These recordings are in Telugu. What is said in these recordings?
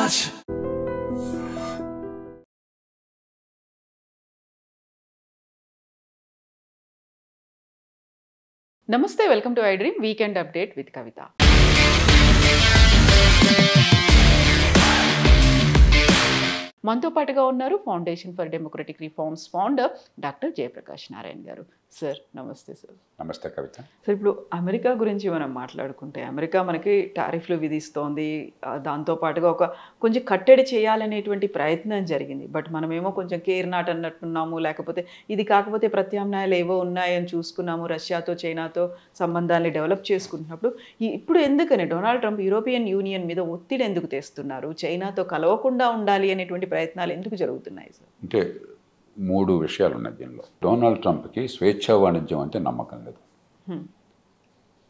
Raj. Namaste, welcome to iDream Weekend Update with Kavita. మనతో పాటుగా ఉన్నారు foundation for democratic reforms founder doctor Jayaprakash Narayana గారు. సార్ నమస్తే. సార్ నమస్తే కవిత. సార్ ఇప్పుడు అమెరికా గురించి మనం మాట్లాడుకుంటే అమెరికా మనకి టారిఫ్లు విధిస్తోంది, దాంతోపాటుగా కొంచెం కట్టడి చేయాలనేటువంటి ప్రయత్నం జరిగింది. బట్ మనమేమో కొంచెం కేర్ నాట్ అన్నట్టున్నాము, లేకపోతే ఇది కాకపోతే ప్రత్యామ్నాయాలు ఏవో ఉన్నాయని చూసుకున్నాము. రష్యాతో చైనాతో సంబంధాన్ని డెవలప్ చేసుకుంటున్నప్పుడు ఇప్పుడు ఎందుకని డొనాల్డ్ ట్రంప్ యూరోపియన్ యూనియన్ మీద ఒత్తిడి ఎందుకు తెస్తున్నారు? చైనాతో కలవకుండా ఉండాలి అనేటువంటి ప్రయత్నాలు ఎందుకు జరుగుతున్నాయి సార్? అంటే మూడు విషయాలు ఉన్నాయి దీనిలో. డొనాల్డ్ ట్రంప్కి స్వేచ్ఛా వాణిజ్యం అంటే నమ్మకం లేదు.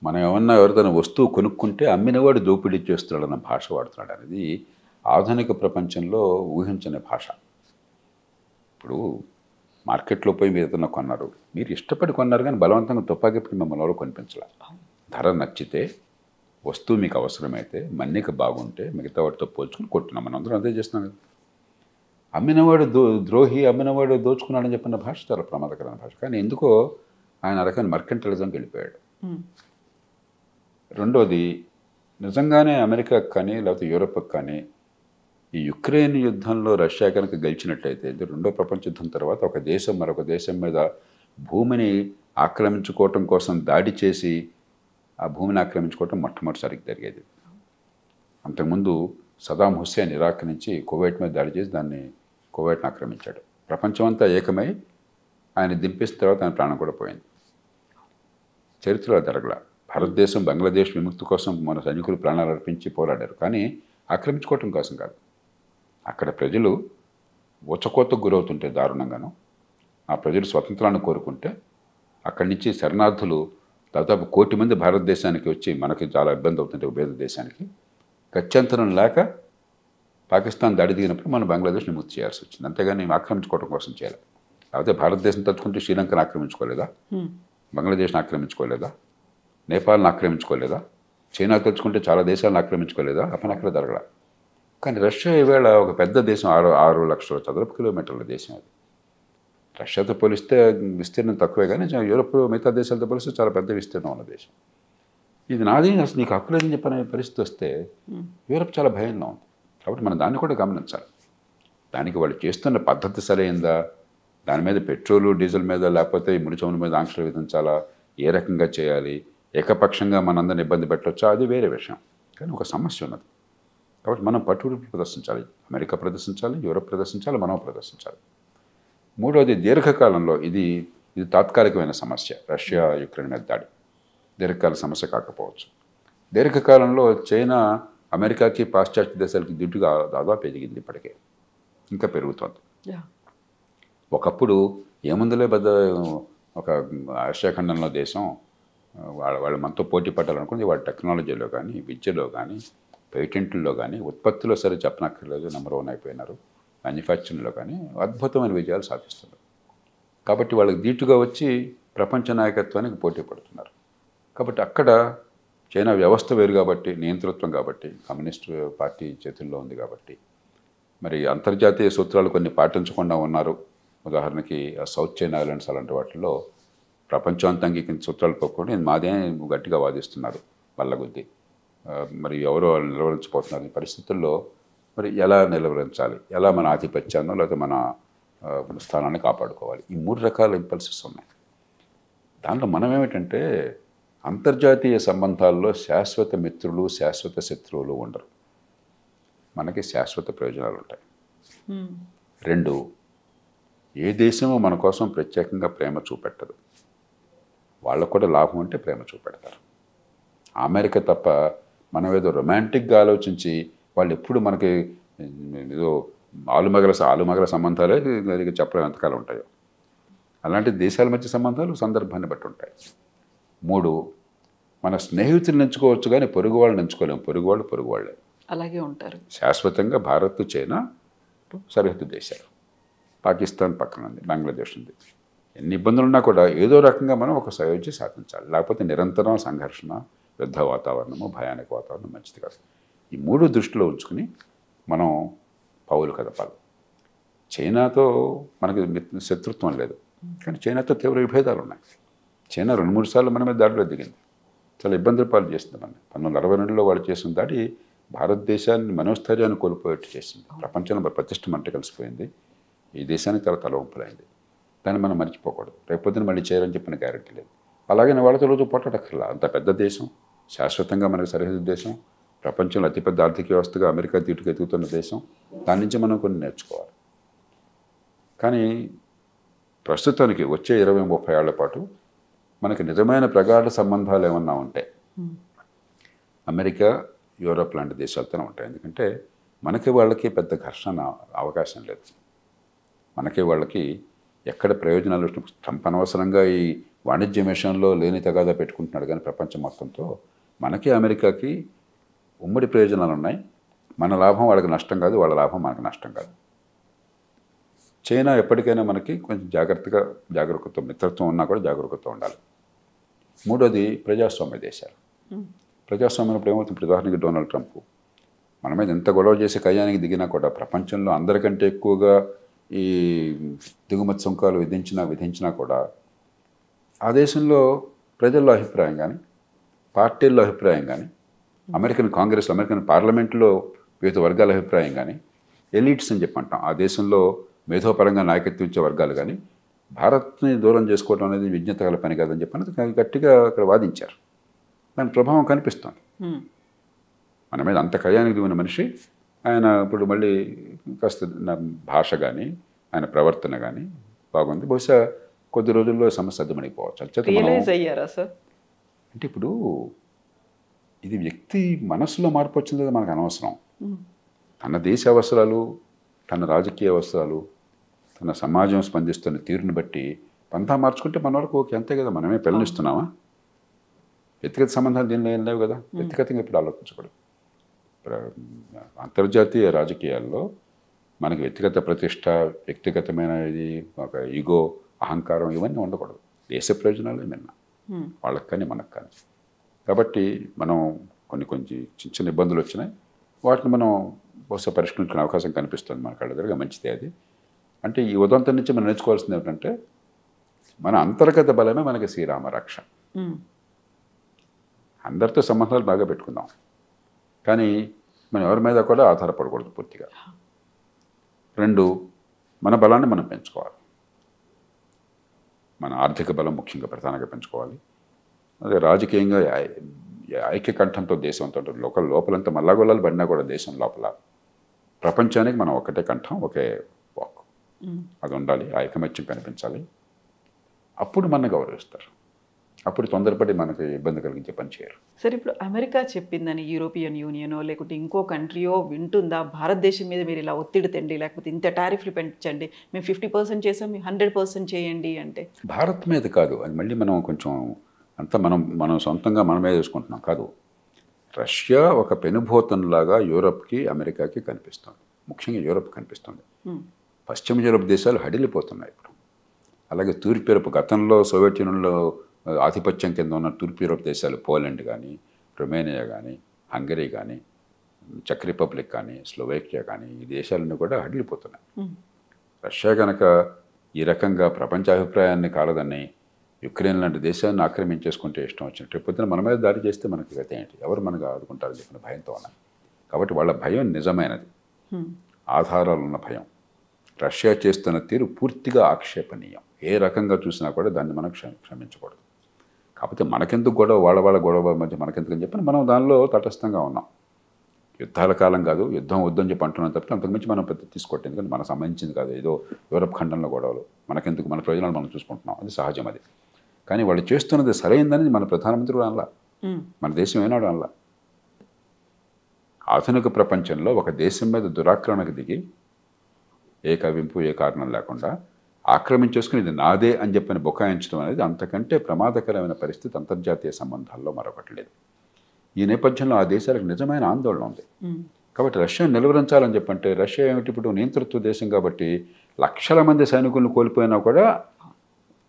మనం ఏమన్నా ఎవరిదైనా వస్తువు కొనుక్కుంటే అమ్మినవాడు దోపిడీ చేస్తున్నాడన్న భాష వాడుతున్నాడు. అనేది ఆధునిక ప్రపంచంలో ఊహించని భాష. ఇప్పుడు మార్కెట్లో పోయి మీరు ఏదైనా కొన్నారు, మీరు ఇష్టపడి కొన్నారు, కానీ బలవంతంగా తుపాకీ పెట్టి మిమ్మల్ని ఎవరో కొనిపించాలి. ధర నచ్చితే, వస్తువు మీకు అవసరమైతే, మన్నిక బాగుంటే మిగతా వాటితో పోల్చుకుని కొట్టున్నాం. మనం అందరం అదే చేస్తున్నాం కదా. అమ్మినవాడు ద్రోహి, అమ్మినవాడు దోచుకున్నాడని చెప్పిన భాష చాలా ప్రమాదకరమైన భాష. కానీ ఎందుకో ఆయన రకమైన మర్కెంటలిజంకి వెళ్ళిపోయాడు. రెండోది, నిజంగానే అమెరికాకు కానీ లేకపోతే యూరోప్కి కానీ ఈ యుక్రెయిన్ యుద్ధంలో రష్యా కనుక గెలిచినట్టయితే, రెండో ప్రపంచ యుద్ధం తర్వాత ఒక దేశం మరొక దేశం మీద భూమిని ఆక్రమించుకోవటం కోసం దాడి చేసి ఆ భూమిని ఆక్రమించుకోవటం మొట్టమొదటిసారికి జరిగేది. అంతకుముందు సదాం హుస్సేన్ ఇరాక్ నుంచి కువైట్ మీద దాడి చేసి కువైట్ని ఆక్రమించాడు. ప్రపంచమంతా ఏకమై ఆయన దింపేసిన తర్వాత ఆయన ప్రాణం కూడా పోయింది. చరిత్రలో జరగల. భారతదేశం బంగ్లాదేశ్ విముక్తి కోసం మన సైనికులు ప్రాణాలు అర్పించి పోరాడారు, కానీ ఆక్రమించుకోవటం కోసం కాదు. అక్కడ ప్రజలు ఉచకోతకు గురవుతుంటే దారుణంగాను, ఆ ప్రజలు స్వతంత్రాన్ని కోరుకుంటే అక్కడి నుంచి శరణార్థులు దాదాపు 1 కోటి మంది భారతదేశానికి వచ్చి మనకి చాలా ఇబ్బంది అవుతుంటే ఉభయ దేశానికి గత్యంతరం లేక పాకిస్తాన్ దాడి దిగినప్పుడు మనం బంగ్లాదేశ్ని ముక్తి చేయాల్సి వచ్చింది. అంతేగాని ఆక్రమించుకోవడం కోసం చేయాలి. లేకపోతే భారతదేశం తలుచుకుంటే శ్రీలంకను ఆక్రమించుకోలేదా, బంగ్లాదేశ్ని ఆక్రమించుకోలేదా, నేపాల్ని ఆక్రమించుకోలేదా, చైనా తలుచుకుంటే చాలా దేశాలను ఆక్రమించుకోలేదా? అప్పుడు అక్కడ జరగల. కానీ రష్యా ఈవేళ ఒక పెద్ద దేశం, 6 లక్షల చదరపు కిలోమీటర్ల దేశం. అది రష్యాతో పోలిస్తే విస్తీర్ణం తక్కువే, కానీ యూరోప్ మిగతా దేశాలతో పోలిస్తే చాలా పెద్ద విస్తీర్ణం ఉన్న దేశం. ఇది నాది, అసలు నీకు హక్కు లేదని చెప్పిన పరిస్థితి వస్తే యూరోప్ చాలా భయంగా ఉంది. కాబట్టి మనం దాన్ని కూడా గమనించాలి. దానికి వాళ్ళు చేస్తున్న పద్ధతి సరైందా, దాని మీద పెట్రోలు డీజిల్ మీద లేకపోతే ఈ ముడి చమురు మీద ఆంక్షలు విధించాలా, ఏ రకంగా చేయాలి, ఏకపక్షంగా మనందరిని ఇబ్బంది పెట్టవచ్చా, అది వేరే విషయం. కానీ ఒక సమస్య ఉన్నది. కాబట్టి మనం పట్టుబడి ప్రదర్శించాలి. అమెరికా ప్రదర్శించాలి, యూరోప్ ప్రదర్శించాలి, మనం ప్రదర్శించాలి. మూడవది, దీర్ఘకాలంలో ఇది తాత్కాలికమైన సమస్య. రష్యా యుక్రెయిన్ మీద దాడి దీర్ఘకాల సమస్య కాకపోవచ్చు. దీర్ఘకాలంలో చైనా అమెరికాకి పాశ్చాత్య దేశాలకి దిట్టుగా దాదాపు ఎదిగింది. ఇప్పటికే ఇంకా పెరుగుతోంది. ఒకప్పుడు ఏముందులే పెద్ద ఒక ఆసియా ఖండంలో దేశం వాళ్ళు మనతో పోటీ పడాలనుకుంది. వాళ్ళ టెక్నాలజీలో కానీ, విద్యలో కానీ, పేటెంట్లలో కానీ, ఉత్పత్తిలో సరే చెప్పనక్కర్లేదు, నెంబర్ 1 అయిపోయినారు. మ్యానుఫ్యాక్చరింగ్లో కానీ అద్భుతమైన విజయాలు సాధిస్తున్నారు. కాబట్టి వాళ్ళకి ధీటుగా వచ్చి ప్రపంచ నాయకత్వానికి పోటీ పడుతున్నారు. కాబట్టి అక్కడ చైనా వ్యవస్థ వేరు కాబట్టి, నియంతృత్వం కాబట్టి, కమ్యూనిస్ట్ పార్టీ చేతుల్లో ఉంది కాబట్టి, మరి అంతర్జాతీయ సూత్రాలు కొన్ని పాటించకుండా ఉన్నారు. ఉదాహరణకి సౌత్ చైనా ఐలాండ్స్ అలాంటి వాటిల్లో ప్రపంచమంతా అంగీకరించిన సూత్రాలు పోకుండా ఇది మాదే గట్టిగా వాదిస్తున్నారు వల్లగుద్ది. మరి ఎవరో నిలవరించిపోతున్నారు. ఈ పరిస్థితుల్లో మరి ఎలా నిలవరించాలి, ఎలా మన ఆధిపత్యాన్ని లేకపోతే మన స్థానాన్ని కాపాడుకోవాలి, ఈ 3 రకాల ఇంపల్సెస్ ఉన్నాయి. దాంట్లో మనం ఏమిటంటే అంతర్జాతీయ సంబంధాల్లో శాశ్వత మిత్రులు, శాశ్వత శత్రువులు ఉండరు. మనకి శాశ్వత ప్రయోజనాలు ఉంటాయి. 2, ఏ దేశమో మన కోసం ప్రత్యేకంగా ప్రేమ చూపెట్టదు. వాళ్ళకు కూడా లాభం ఉంటే ప్రేమ చూపెడతారు. అమెరికా తప్ప మనం ఏదో రొమాంటిక్గా ఆలోచించి వాళ్ళు ఎప్పుడు మనకి ఏదో ఆలుమగల సంబంధాలే చెప్పడం ఎంతకాలం ఉంటాయో అలాంటి దేశాల మధ్య సంబంధాలు సందర్భాన్ని బట్టి ఉంటాయి. 3, మన స్నేహితులను ఎంచుకోవచ్చు కానీ పొరుగు వాళ్ళని ఎంచుకోలేము. పొరుగు వాళ్ళే అలాగే ఉంటారు. శాశ్వతంగా భారత్, చైనా సరిహద్దు దేశాలు, పాకిస్తాన్ పక్కన ఉంది, బంగ్లాదేశ్ ఉంది. ఎన్ని ఇబ్బందులు ఉన్నా కూడా ఏదో రకంగా మనం ఒక సయోధ్య సాధించాలి. లేకపోతే నిరంతరం సంఘర్షణ, యుద్ధ వాతావరణము, భయానక వాతావరణం మంచిది కాదు. ఈ 3 దృష్టిలో ఉంచుకుని మనం పావులు కదపాలి. చైనాతో మనకి శత్రుత్వం లేదు, కానీ చైనాతో తీవ్ర విభేదాలు ఉన్నాయి. చైనా 2-3 సార్లు మన మీద దాడిలో దిగింది, చాలా ఇబ్బందుల పాలు చేసింది. మన 1962లో వాళ్ళు చేసిన దాడి భారతదేశాన్ని మనోస్థైర్యాన్ని కోల్పోయేట్టు చేసింది. ప్రపంచంలో ప్రతిష్ట మంట కలిసిపోయింది. ఈ దేశానికి చాలా తలవంపులైంది. దాన్ని మనం మర్చిపోకూడదు. రేపొద్దున మళ్ళీ చేయరని చెప్పిన గ్యారెంటీ లేదు. అలాగే వాళ్ళతో రోజు పోటాడక్కర్లా. అంత పెద్ద దేశం, శాశ్వతంగా మనకి సరిహద్దు దేశం, ప్రపంచంలో అతిపెద్ద ఆర్థిక వ్యవస్థగా అమెరికా తీటుకు ఎదుగుతున్న దేశం. దాని నుంచి మనం కొన్ని నేర్చుకోవాలి. కానీ ప్రస్తుతానికి వచ్చే 20-30 ఏళ్ల పాటు మనకి నిజమైన ప్రగాఢ సంబంధాలు ఏమన్నా ఉంటే అమెరికా, యూరోప్ లాంటి దేశాలతోనే ఉంటాయి. ఎందుకంటే మనకి వాళ్ళకి పెద్ద ఘర్షణ అవకాశం లేదు. మనకి వాళ్ళకి ఎక్కడ ప్రయోజనాలు ట్రంప్ అనవసరంగా ఈ వాణిజ్య విషయంలో లేని తగాదా పెట్టుకుంటున్నాడు, కానీ ప్రపంచం మొత్తంతో మనకి అమెరికాకి ఉమ్మడి ప్రయోజనాలు ఉన్నాయి. మన లాభం వాళ్ళకి నష్టం కాదు, వాళ్ళ లాభం మనకు నష్టం కాదు. చైనా ఎప్పటికైనా మనకి కొంచెం జాగరూకత, మిత్రత్వం ఉన్నా కూడా జాగరూకత ఉండాలి. మూడోది ప్రజాస్వామ్య దేశాలు. ప్రజాస్వామ్యం ఇప్పుడు ఏమవుతుంది? ఉదాహరణకి డొనాల్డ్ ట్రంప్ మన మీద ఎంత గొడవ చేసి కయ్యానికి దిగినా కూడా ప్రపంచంలో అందరికంటే ఎక్కువగా ఈ దిగుమతి సుంకాలు విధించినా కూడా ఆ దేశంలో ప్రజల్లో అభిప్రాయం కానీ, పార్టీల్లో అభిప్రాయం కానీ, అమెరికన్ కాంగ్రెస్, అమెరికన్ పార్లమెంట్లో వివిధ వర్గాల అభిప్రాయం కానీ, ఎలీట్స్ అని చెప్పి అంటాం, ఆ దేశంలో మేధోపరంగా నాయకత్వం ఇచ్చే వర్గాలు కానీ భారత్ని దూరం చేసుకోవడం అనేది విజ్ఞత గల పని కాదని చెప్పి గట్టిగా అక్కడ వాదించారు. దాని ప్రభావం కనిపిస్తుంది. మన మీద అంత కయ్యానికి దిగిన మనిషి ఆయన ఇప్పుడు మళ్ళీ కాస్త భాష కానీ ఆయన ప్రవర్తన కానీ బాగుంది. బహుశా కొద్ది రోజుల్లో సమస్య సద్దుమణిపోవచ్చు. రియలైజ్ అయ్యారా సార్? అంటే ఇప్పుడు ఇది వ్యక్తి మనసులో మార్పు వచ్చింది కదా మనకు అనవసరం. తన దేశ అవసరాలు, తన రాజకీయ అవసరాలు, తన సమాజం స్పందిస్తున్న తీరుని బట్టి పంతా మార్చుకుంటే మన వరకు ఓకే, అంతే కదా. మనమే పిల్లనిస్తున్నామా? వ్యక్తిగత సంబంధాలు దీనిలో ఏం లేవు కదా. వ్యక్తిగతంగా ఇప్పుడు ఆలోచించకూడదు. అంతర్జాతీయ రాజకీయాల్లో మనకి వ్యక్తిగత ప్రతిష్ట, వ్యక్తిగతమైనది, ఒక ఈగో, అహంకారం ఇవన్నీ ఉండకూడదు. దేశ ప్రయోజనాలు ఏమన్నా వాళ్ళకి కానీ మనకు కానీ. కాబట్టి మనం కొన్ని చిన్న ఇబ్బందులు వచ్చినాయి, వాటిని మనం బహుశా పరిష్కరించుకునే అవకాశం కనిపిస్తుంది మన కళ్ళ దగ్గర. మంచిదే అది. అంటే ఈ ఉదంతం నుంచి మనం నేర్చుకోవాల్సింది ఏమిటంటే మన అంతర్గత బలమే మనకి శ్రీరామ రక్ష. అందరితో సంబంధాలు బాగా పెట్టుకుందాం, కానీ మనం ఎవరి మీద కూడా ఆధారపడకూడదు పూర్తిగా. 2, మన బలాన్ని మనం పెంచుకోవాలి. మన ఆర్థిక బలం ముఖ్యంగా ప్రధానంగా పెంచుకోవాలి. అదే రాజకీయంగా ఐక్యకంఠంతో దేశంతో లోపలంతా మల్లాగొల్లాలు పడినా కూడా దేశం లోపల ప్రపంచానికి మనం ఒకటే కంఠం, ఒకే వాక్, అది ఉండాలి. ఆ ఐకమత్యం కనిపించాలి. అప్పుడు మన గౌరవిస్తారు. అప్పుడు తొందరపడి మనకి ఇబ్బంది కలిగించే పని చేయరు. సరే, ఇప్పుడు అమెరికా చెప్పిందని యూరోపియన్ యూనియనో లేకుంటే ఇంకో కంట్రీయో వింటుందా? భారతదేశం మీద మీరు ఇలా ఒత్తిడి తెండి, లేకపోతే ఇంత టారిఫ్లు పెంచండి, మేము 50% చేసాం, మీరు 100% చేయండి అంటే? భారత్ మీద కాదు, అది మళ్ళీ మనం కొంచెం అంతా మనం సొంతంగా మనమే చేసుకుంటున్నాం కాదు. రష్యా ఒక పెనుభూతంలాగా యూరోప్కి, అమెరికాకి కనిపిస్తుంది. ముఖ్యంగా యూరోప్ కనిపిస్తుంది. పశ్చిమ యూరోప్ దేశాలు హడిలిపోతున్నాయి ఇప్పుడు. అలాగే తూర్పు యూరోప్, గతంలో సోవియట్ యూనియన్లో ఆధిపత్యం కింద ఉన్న తూర్పు యూరోప్ దేశాలు, పోలాండ్ కానీ, రొమేనియా కానీ, హంగరీ కానీ, చెక్ రిపబ్లిక్ కానీ, స్లోవేకియా కానీ, ఈ దేశాలన్నీ కూడా హడిలిపోతున్నాయి. రష్యా కనుక ఈ రకంగా ప్రపంచ అభిప్రాయాన్ని కాలదని యుక్రెయిన్ లాంటి దేశాన్ని ఆక్రమించేసుకుంటే ఇష్టం వచ్చినట్టు పొద్దున మన మీద దాడి చేస్తే మనకి గతి ఏంటి? ఎవరు మనకు ఆదుకుంటారని చెప్పిన భయంతో ఉన్నాయి. కాబట్టి వాళ్ళ భయం నిజమైనది, ఆధారాలు ఉన్న భయం. రష్యా చేస్తున్న తీరు పూర్తిగా ఆక్షేపణీయం. ఏ రకంగా చూసినా కూడా దాన్ని మనం క్షమించకూడదు. కాకపోతే మనకెందుకు గొడవ, వాళ్ళ గొడవ మధ్య మనకెందుకని చెప్పి మనం దానిలో తటస్థంగా ఉన్నాం. యుద్ధాల కాలం కాదు, యుద్ధం వద్దని చెప్పి అంటున్నాం తప్ప అంతకుమించి మనం పెద్ద తీసుకోవట్లేదు. ఎందుకంటే మనకు సంబంధించింది కాదు, ఏదో యూరప్ ఖండంలో గొడవలు. మనకెందుకు, మన ప్రయోజనాలు మనం చూసుకుంటున్నాం, అది సహజం. అది కానీ వాళ్ళు చేస్తున్నది సరైందని మన ప్రధానమంత్రి కూడా అనలా, మన దేశం ఏనాడు అనలా. ఆధునిక ప్రపంచంలో ఒక దేశం మీద దురాక్రమణకు దిగి ఏ కవింపు, ఏ కారణం లేకుండా ఆక్రమించేసుకుని ఇది నాదే అని చెప్పని బుకాయించడం అనేది అంతకంటే ప్రమాదకరమైన పరిస్థితి అంతర్జాతీయ సంబంధాల్లో మరొకటి లేదు. ఈ నేపథ్యంలో ఆ దేశాలకు నిజమైన ఆందోళన ఉంది. కాబట్టి రష్యా నిలువరించాలని చెప్పంటే, రష్యా ఏమిటి ఇప్పుడు నియంతృత్వ దేశం కాబట్టి లక్షల మంది సైనికులను కోల్పోయినా కూడా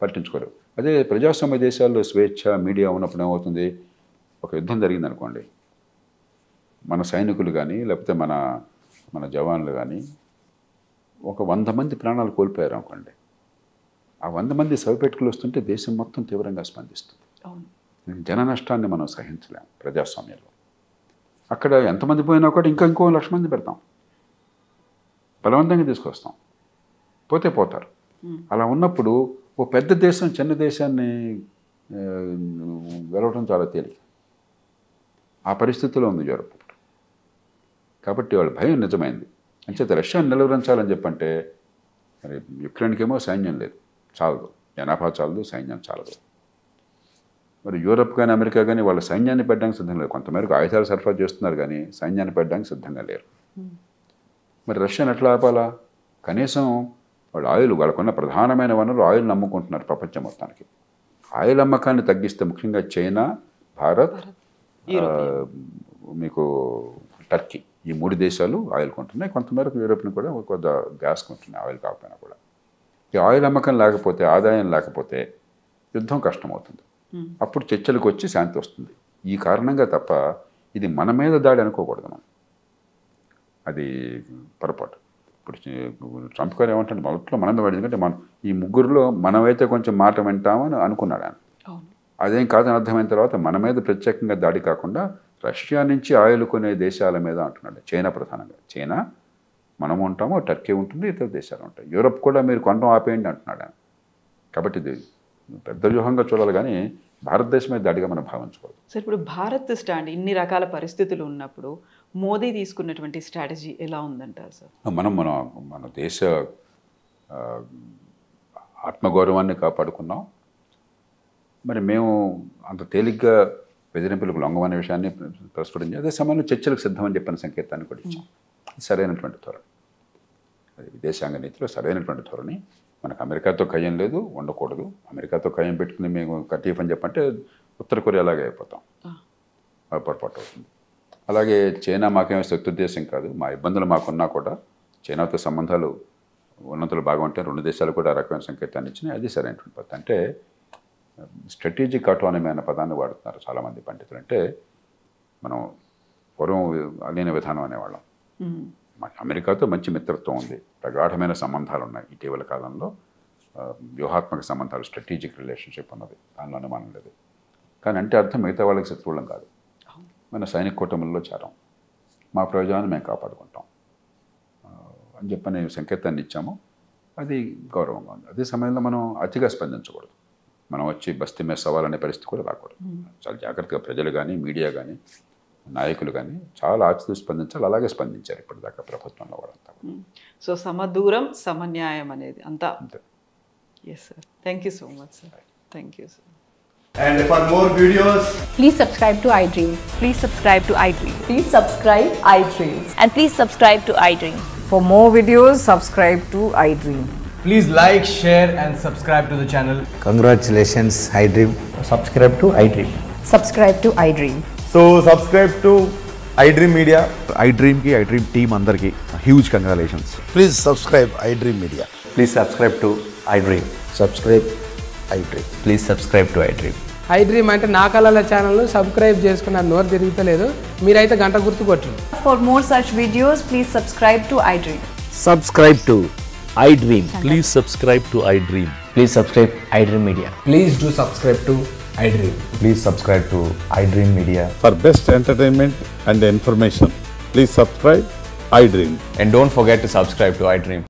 పట్టించుకోరు. అదే ప్రజాస్వామ్య దేశాల్లో స్వేచ్ఛ, మీడియా ఉన్నప్పుడు ఏమవుతుంది? ఒక యుద్ధం జరిగిందనుకోండి, మన సైనికులు కానీ లేకపోతే మన మన జవాన్లు కానీ ఒక 100 మంది ప్రాణాలు కోల్పోయారు అనుకోండి, ఆ 100 మంది శవపేటికలు వస్తుంటే దేశం మొత్తం తీవ్రంగా స్పందిస్తుంది. జన నష్టాన్ని మనం సహించలేం ప్రజాస్వామ్యంలో. అక్కడ ఎంతమంది పోయినా కూడా ఇంకో 1,00,000 మంది పెడతాం, బలవంతంగా తీసుకొస్తాం, పోతే పోతారు. అలా ఉన్నప్పుడు ఓ పెద్ద దేశం చిన్న దేశాన్ని గెలవడం చాలా తేలిక. ఆ పరిస్థితిలో ఉంది యూరప్ ఇప్పుడు. కాబట్టి వాళ్ళ భయం నిజమైంది. అంచేత రష్యాని నిలువరించాలని చెప్పంటే మరి యుక్రెయిన్కి ఏమో సైన్యం లేదు, చాలదు, జనాభా చాలదు, సైన్యం చాలదు. మరి యూరప్ కానీ అమెరికా కానీ వాళ్ళ సైన్యాన్ని పెట్టడానికి సిద్ధంగా లేదు. కొంతమేరకు ఆయుధాలు సరఫరా చేస్తున్నారు కానీ సైన్యాన్ని పెట్టడానికి సిద్ధంగా లేరు. మరి రష్యాని ఎట్లా ఆపాలా? కనీసం వాళ్ళు ఆయిల్, వాళ్ళకున్న ప్రధానమైన వనరు ఆయిల్ని అమ్ముకుంటున్నారు ప్రపంచం మొత్తానికి. ఆయిల్ అమ్మకాన్ని తగ్గిస్తే ముఖ్యంగా చైనా, భారత్, మీకు టర్కీ, ఈ 3 దేశాలు ఆయిల్ కొంటున్నాయి. కొంతమేరకు యూరోప్ని కూడా కొంత గ్యాస్ కొంటున్నాయి, ఆయిల్ కాకపోయినా కూడా. ఈ ఆయిల్ అమ్మకం లేకపోతే, ఆదాయం లేకపోతే యుద్ధం కష్టమవుతుంది. అప్పుడు చర్చలకు వచ్చి శాంతి వస్తుంది. ఈ కారణంగా తప్ప ఇది మన మీద దాడి అనుకోకూడదు మనం. అది పొరపాటు. ఇప్పుడు ట్రంప్ గారు ఏమంటాడు, మొదట్లో మన మీద పడింది. ఎందుకంటే మనం ఈ ముగ్గురులో మనమైతే కొంచెం మాట వింటామని అనుకున్నాడు ఆయన. అదేం కాదని అర్థమైన తర్వాత మన మీద ప్రత్యేకంగా దాడి కాకుండా రష్యా నుంచి ఆయిల్ కొనే దేశాల మీద అంటున్నాడు. చైనా ప్రధానంగా. చైనా, మనం ఉంటాము, టర్కీ ఉంటుంది, ఇతర దేశాలు ఉంటాయి. యూరప్ కూడా మీరు కొనడం ఆపేయండి అంటున్నాడు ఆయన. కాబట్టి ఇది పెద్ద వ్యూహంగా చూడాలి కానీ భారతదేశం మీద దాడిగా మనం భావించకూడదు. సార్, ఇప్పుడు భారత్ స్టాండ్ ఇన్ని రకాల పరిస్థితులు ఉన్నప్పుడు మోదీ తీసుకున్నటువంటి స్ట్రాటజీ ఎలా ఉందంటారు సార్? మన దేశ ఆత్మగౌరవాన్ని కాపాడుకున్నాం. మరి మేము అంత తేలిగ్గా బెదిరింపులకు లొంగమనే విషయాన్ని ప్రస్ఫుటించి అదే సమయంలో చర్చలకు సిద్ధమని చెప్పిన సంకేతాన్ని కూడా ఇచ్చాం. సరైనటువంటి ధోరణి, అది విదేశాంగ నీతిలో సరైనటువంటి ధోరణి. మనకు అమెరికాతో ఖయం లేదు, ఉండకూడదు. అమెరికాతో ఖయం పెట్టుకుని మేము కటీఫ్ అని చెప్పంటే ఉత్తర కొరియా అలాగే అయిపోతాం, పొరపాటు అవుతుంది. అలాగే చైనా మాకేమో శత్రు దేశం కాదు, మా ఇబ్బందులు మాకున్నా కూడా చైనాతో సంబంధాలు ఉన్నతులు బాగా ఉంటే 2 దేశాలు కూడా ఆ రకమైన సంకేతాన్ని ఇచ్చినాయి. అది సరైనటువంటి పద్ధతి. అంటే స్ట్రాటజిక్ ఆటోనమీ అనే పదాన్ని వాడుతున్నారు చాలామంది పండితులు. అంటే మనం పూర్వం అలీన విధానం అనేవాళ్ళం. అమెరికాతో మంచి మిత్రత్వం ఉంది, ప్రగాఢమైన సంబంధాలు ఉన్నాయి. ఇటీవల కాలంలో వ్యూహాత్మక సంబంధాలు, స్ట్రాటజిక్ రిలేషన్షిప్ ఉన్నది, దానిలో అనుమానం లేదు. కానీ అంటే అర్థం మిగతా వాళ్ళకి శత్రువులం కాదు. మన సైనిక కూటమిల్లో చేరాం, మా ప్రయోజనాన్ని మేము కాపాడుకుంటాం అని చెప్పని సంకేతాన్ని ఇచ్చాము. అది గౌరవంగా ఉంది. అదే సమయంలో మనం అతిగా స్పందించకూడదు. మనం వచ్చి బస్తీ మీద సవాలనే పరిస్థితి కూడా రాకూడదు. చాలా జాగ్రత్తగా ప్రజలు కానీ, మీడియా కానీ, నాయకులు కానీ చాలా ఆచితూ స్పందించాలి. అలాగే స్పందించారు ఇప్పటిదాకా ప్రభుత్వంలో వాళ్ళంతా. సో సమదూరం సమన్యాయం అనేది అంతా. Yes sir, thank you so much sir. Thank you sir. And for more videos, please subscribe to iDream. Please subscribe to iDream. Please subscribe iDream. And please subscribe to iDream. For more videos, subscribe to iDream. please like, share and subscribe to the channel. Congratulations, iDream. Subscribe to iDream. Subscribe to iDream. So subscribe to iDream Media. iDream ki iDream team andarki huge congratulations. Please subscribe iDream Media. Please subscribe to iDream. Subscribe iDream. Please subscribe to iDream. iDream అంటే నా కళల ఛానల్ను సబ్స్క్రైబ్ చేసుకున్న నోరు తిరుగుతలేదు, మీరైతే గంట గుర్తు కొట్టండి. For more such videos, please subscribe to iDream. Subscribe to iDream. Please subscribe to iDream. Please subscribe iDream Media. Please do subscribe to iDream. Please subscribe to iDream Media. For best entertainment and information, please subscribe iDream. And don't forget to subscribe to iDream.